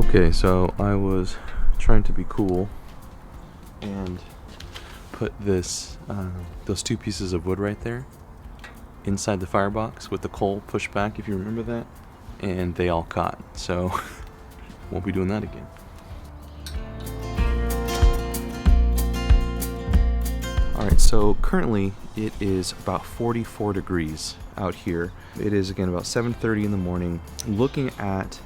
Okay, so I was trying to be cool and put those two pieces of wood right there inside the firebox with the coal pushed back, if you remember that, and they all caught. So won't be doing that again. Alright, so currently it is about 44 degrees out here. It is again about 7:30 in the morning. Looking at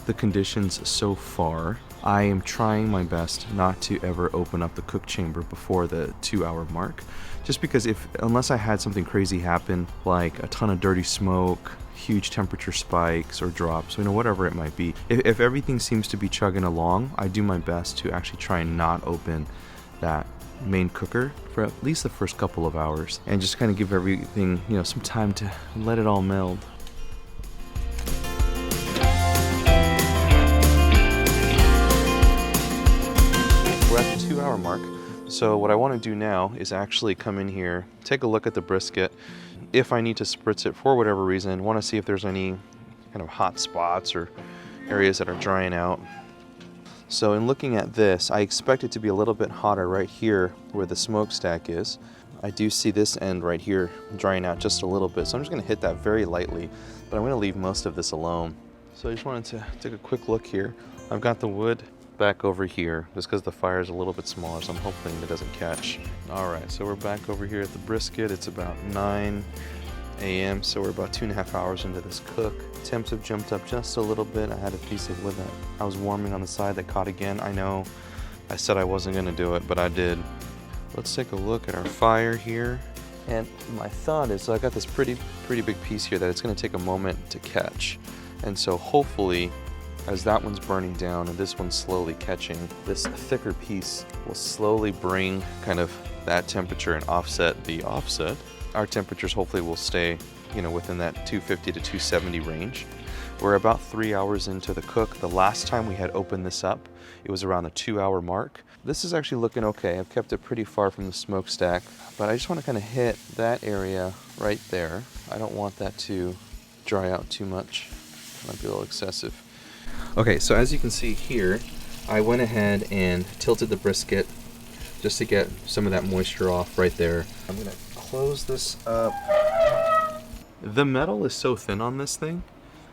the conditions so far, I am trying my best not to ever open up the cook chamber before the 2-hour mark, just because unless I had something crazy happen, like a ton of dirty smoke, huge temperature spikes or drops, whatever it might be, if everything seems to be chugging along, I do my best to actually try and not open that main cooker for at least the first couple of hours and just kind of give everything some time to let it all meld. We're at the 2-hour mark, so what I want to do now is actually come in here, take a look at the brisket. If I need to spritz it for whatever reason, want to see if there's any kind of hot spots or areas that are drying out. So in looking at this, I expect it to be a little bit hotter right here where the smokestack is. I do see this end right here drying out just a little bit, so I'm just going to hit that very lightly, but I'm going to leave most of this alone. So I just wanted to take a quick look here. I've got the wood back over here just because the fire is a little bit smaller, so I'm hoping it doesn't catch. Alright, so we're back over here at the brisket. It's about 9 a.m., so we're about 2.5 hours into this cook. Temps have jumped up just a little bit. I had a piece of wood that I was warming on the side that caught again. I know I said I wasn't going to do it, but I did. Let's take a look at our fire here. And my thought is, so I got this pretty big piece here that it's going to take a moment to catch. And so hopefully, as that one's burning down and this one's slowly catching, this thicker piece will slowly bring kind of that temperature and offset the offset. Our temperatures hopefully will stay, within that 250 to 270 range. We're about 3 hours into the cook. The last time we had opened this up, it was around the 2-hour mark. This is actually looking okay. I've kept it pretty far from the smokestack, but I just want to kind of hit that area right there. I don't want that to dry out too much. It might be a little excessive. Okay, so as you can see here, I went ahead and tilted the brisket just to get some of that moisture off right there. I'm gonna close this up. The metal is so thin on this thing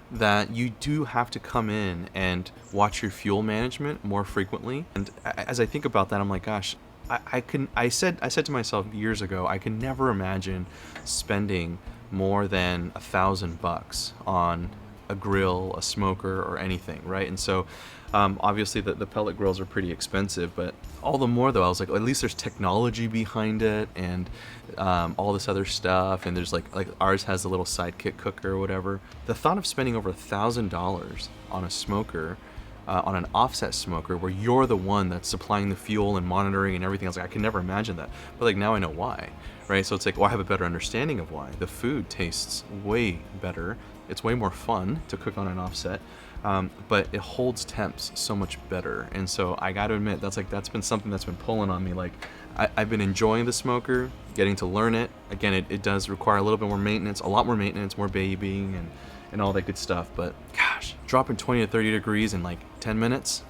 that you do have to come in and watch your fuel management more frequently. And as I think about that, I'm like, gosh, I said to myself years ago, I can never imagine spending more than $1,000 on a grill, a smoker, or anything, right? And so obviously the pellet grills are pretty expensive, but all the more though, I was like, at least there's technology behind it and all this other stuff, and there's like ours has a little sidekick cooker or whatever. The thought of spending over $1,000 on a smoker, on an offset smoker, where you're the one that's supplying the fuel and monitoring and everything, I was like, I can never imagine that. But like now I know why, right? So it's like, well, I have a better understanding of why. The food tastes way better. It's way more fun to cook on an offset, but it holds temps so much better. And so I got to admit, that's been something that's been pulling on me. Like I've been enjoying the smoker, getting to learn it. Again, it does require a little bit more maintenance, a lot more maintenance, more babying and all that good stuff. But gosh, dropping 20 to 30 degrees in like 10 minutes,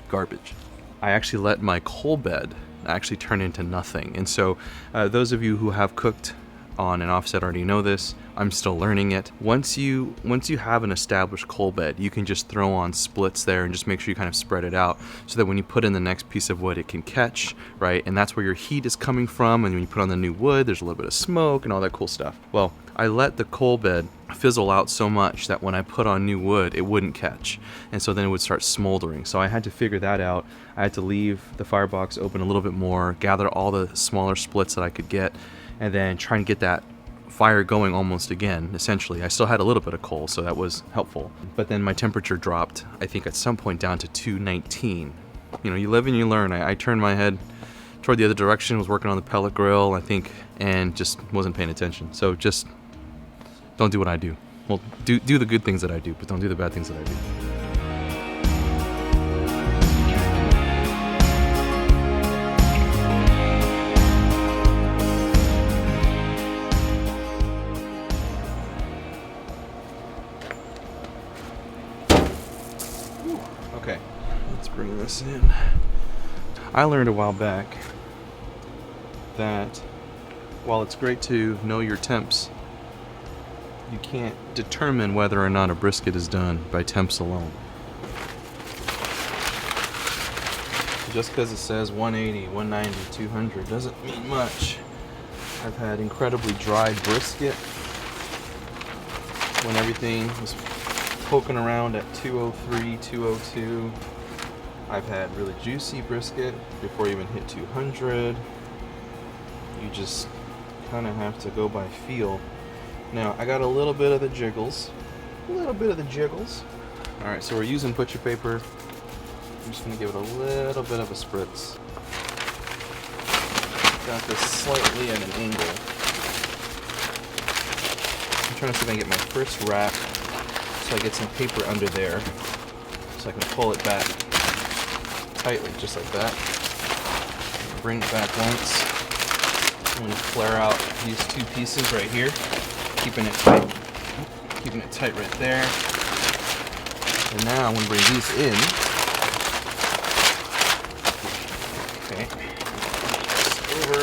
garbage. I actually let my coal bed actually turn into nothing. And so those of you who have cooked on an offset already know this. I'm still learning it. Once you have an established coal bed, you can just throw on splits there and just make sure you kind of spread it out so that when you put in the next piece of wood, it can catch, right? And that's where your heat is coming from. And when you put on the new wood, there's a little bit of smoke and all that cool stuff. Well, I let the coal bed fizzle out so much that when I put on new wood, it wouldn't catch. And so then it would start smoldering. So I had to figure that out. I had to leave the firebox open a little bit more, gather all the smaller splits that I could get, and then try and get that fire going almost again, essentially. I still had a little bit of coal, so that was helpful. But then my temperature dropped, I think at some point down to 219. You live and you learn. I turned my head toward the other direction, was working on the pellet grill, I think, and just wasn't paying attention. So just don't do what I do. Well, do the good things that I do, but don't do the bad things that I do. Ooh. Okay, let's bring this in. I learned a while back that while it's great to know your temps, you can't determine whether or not a brisket is done by temps alone. Just because it says 180, 190, 200 doesn't mean much. I've had incredibly dry brisket when everything was poking around at 203, 202. I've had really juicy brisket before you even hit 200. You just kind of have to go by feel. Now, I got a little bit of the jiggles. Alright, so we're using butcher paper. I'm just going to give it a little bit of a spritz. Got this slightly at an angle. I'm trying to see if I can get my first wrap so I get some paper under there so I can pull it back tightly, just like that. Bring it back once. I'm going to flare out these two pieces right here, keeping it tight. Keeping it tight right there. And now I'm going to bring these in. Okay. Just over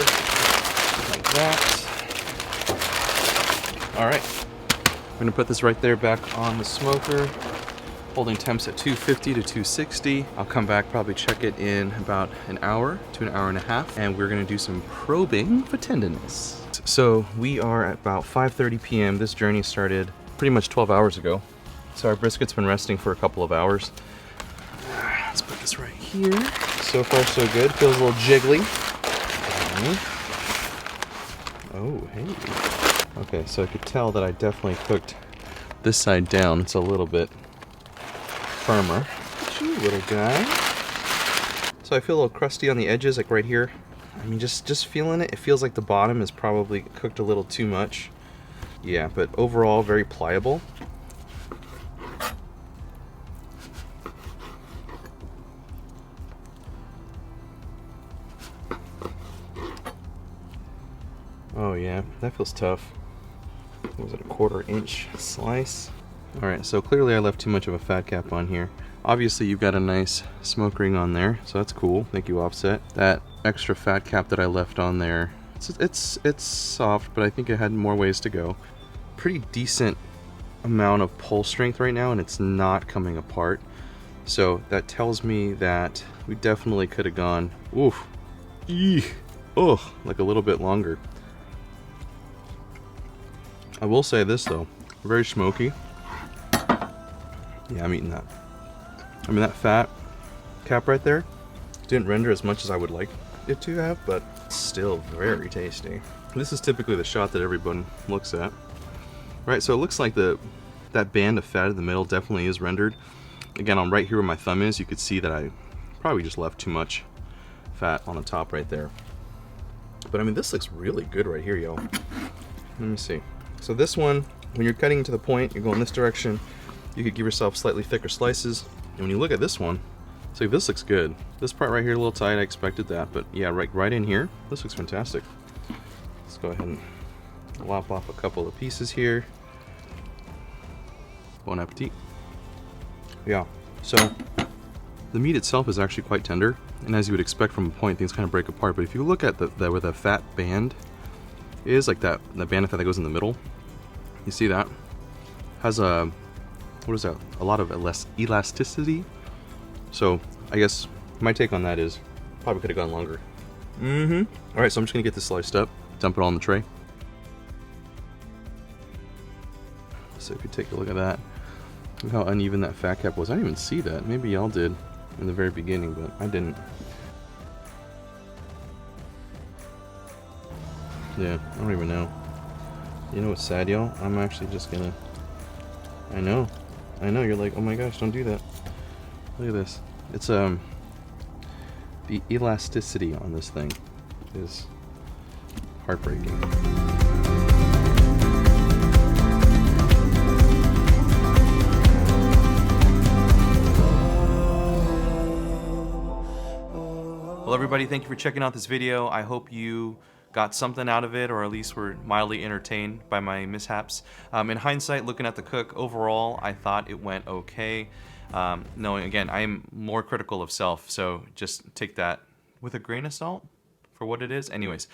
like that. Alright. I'm going to put this right there back on the smoker, holding temps at 250 to 260. I'll come back, probably check it in about an hour to an hour and a half, and we're going to do some probing for tenderness. So we are at about 5:30 p.m. This journey started pretty much 12 hours ago. So our brisket's been resting for a couple of hours. Let's put this right here. So far so good. Feels a little jiggly. Oh, hey. Okay, so I could tell that I definitely cooked this side down. It's a little bit firmer. Look at you, little guy. So I feel a little crusty on the edges, like right here. I mean, just feeling it. It feels like the bottom is probably cooked a little too much. Yeah, but overall very pliable. Oh yeah, that feels tough. What was it, a 1/4 inch slice? Alright, so clearly I left too much of a fat cap on here. Obviously you've got a nice smoke ring on there, so that's cool. Thank you, Offset. That extra fat cap that I left on there, it's soft, but I think it had more ways to go. Pretty decent amount of pull strength right now, and it's not coming apart. So that tells me that we definitely could have gone, oof, eek, oh, like a little bit longer. I will say this though, very smoky. Yeah, I'm eating that. I mean, that fat cap right there didn't render as much as I would like it to have, but still very tasty. This is typically the shot that everyone looks at. Right, so it looks like that band of fat in the middle definitely is rendered. Again, on right here where my thumb is, you could see that I probably just left too much fat on the top right there. But I mean, this looks really good right here, yo. Let me see. So this one, when you're cutting to the point, you're going this direction, you could give yourself slightly thicker slices. And when you look at this one, so this looks good. This part right here, a little tight, I expected that, but yeah, right in here, this looks fantastic. Let's go ahead and lop off a couple of pieces here. Bon appetit. Yeah, so the meat itself is actually quite tender, and as you would expect from a point, things kind of break apart. But if you look at where the fat band is, like the band of fat that goes in the middle, you see that has a, what is that, a lot of elasticity. So I guess my take on that is probably could have gone longer. All right, so I'm just gonna get this sliced up, dump it all in the tray. So if you take a look at that, look how uneven that fat cap was. I didn't even see that. Maybe y'all did in the very beginning, but I didn't. Yeah, I don't even know. You know what's sad, y'all? I'm actually just gonna... I know, you're like, oh my gosh, don't do that. Look at this. It's, the elasticity on this thing is heartbreaking. Well, everybody, thank you for checking out this video. I hope you got something out of it, or at least were mildly entertained by my mishaps. In hindsight, looking at the cook, overall, I thought it went okay. Knowing, again, I'm more critical of self, so just take that with a grain of salt for what it is. Anyways,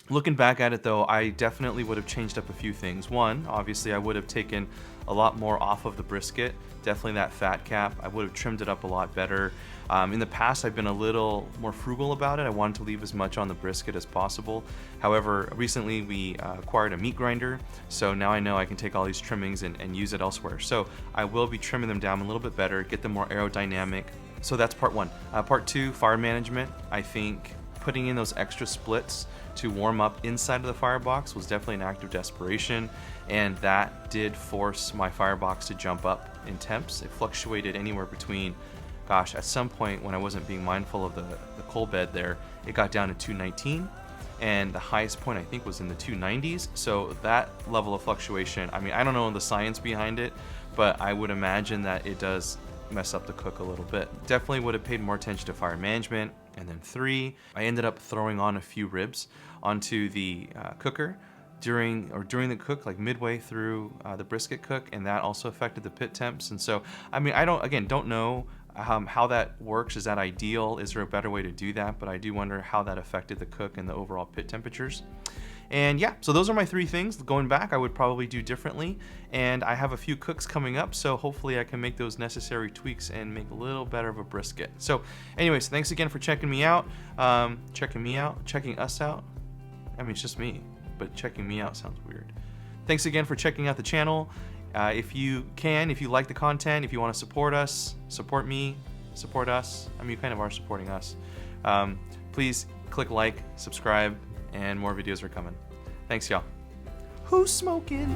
looking back at it though, I definitely would have changed up a few things. One, obviously I would have taken a lot more off of the brisket, definitely that fat cap. I would have trimmed it up a lot better. In the past, I've been a little more frugal about it. I wanted to leave as much on the brisket as possible. However, recently we acquired a meat grinder, so now I know I can take all these trimmings and use it elsewhere. So I will be trimming them down a little bit better, get them more aerodynamic. So that's part one. Part two, fire management. I think putting in those extra splits to warm up inside of the firebox was definitely an act of desperation, and that did force my firebox to jump up in temps. It fluctuated anywhere between, gosh, at some point when I wasn't being mindful of the coal bed there, it got down to 219, and the highest point I think was in the 290s. So that level of fluctuation, I mean, I don't know the science behind it, but I would imagine that it does mess up the cook a little bit. Definitely would have paid more attention to fire management. And then three, I ended up throwing on a few ribs onto the cooker during the cook, like midway through the brisket cook, and that also affected the pit temps. And so, I mean, I don't know how that works. Is that ideal? Is there a better way to do that? But I do wonder how that affected the cook and the overall pit temperatures. And yeah, so those are my three things. Going back, I would probably do differently. And I have a few cooks coming up, so hopefully I can make those necessary tweaks and make a little better of a brisket. So anyways, thanks again for checking me out. Checking us out. I mean, it's just me, but checking me out sounds weird. Thanks again for checking out the channel. If you like the content, if you want to support us, support me, support us. I mean, you kind of are supporting us. Please click like, subscribe, and more videos are coming. Thanks, y'all. Who's smoking?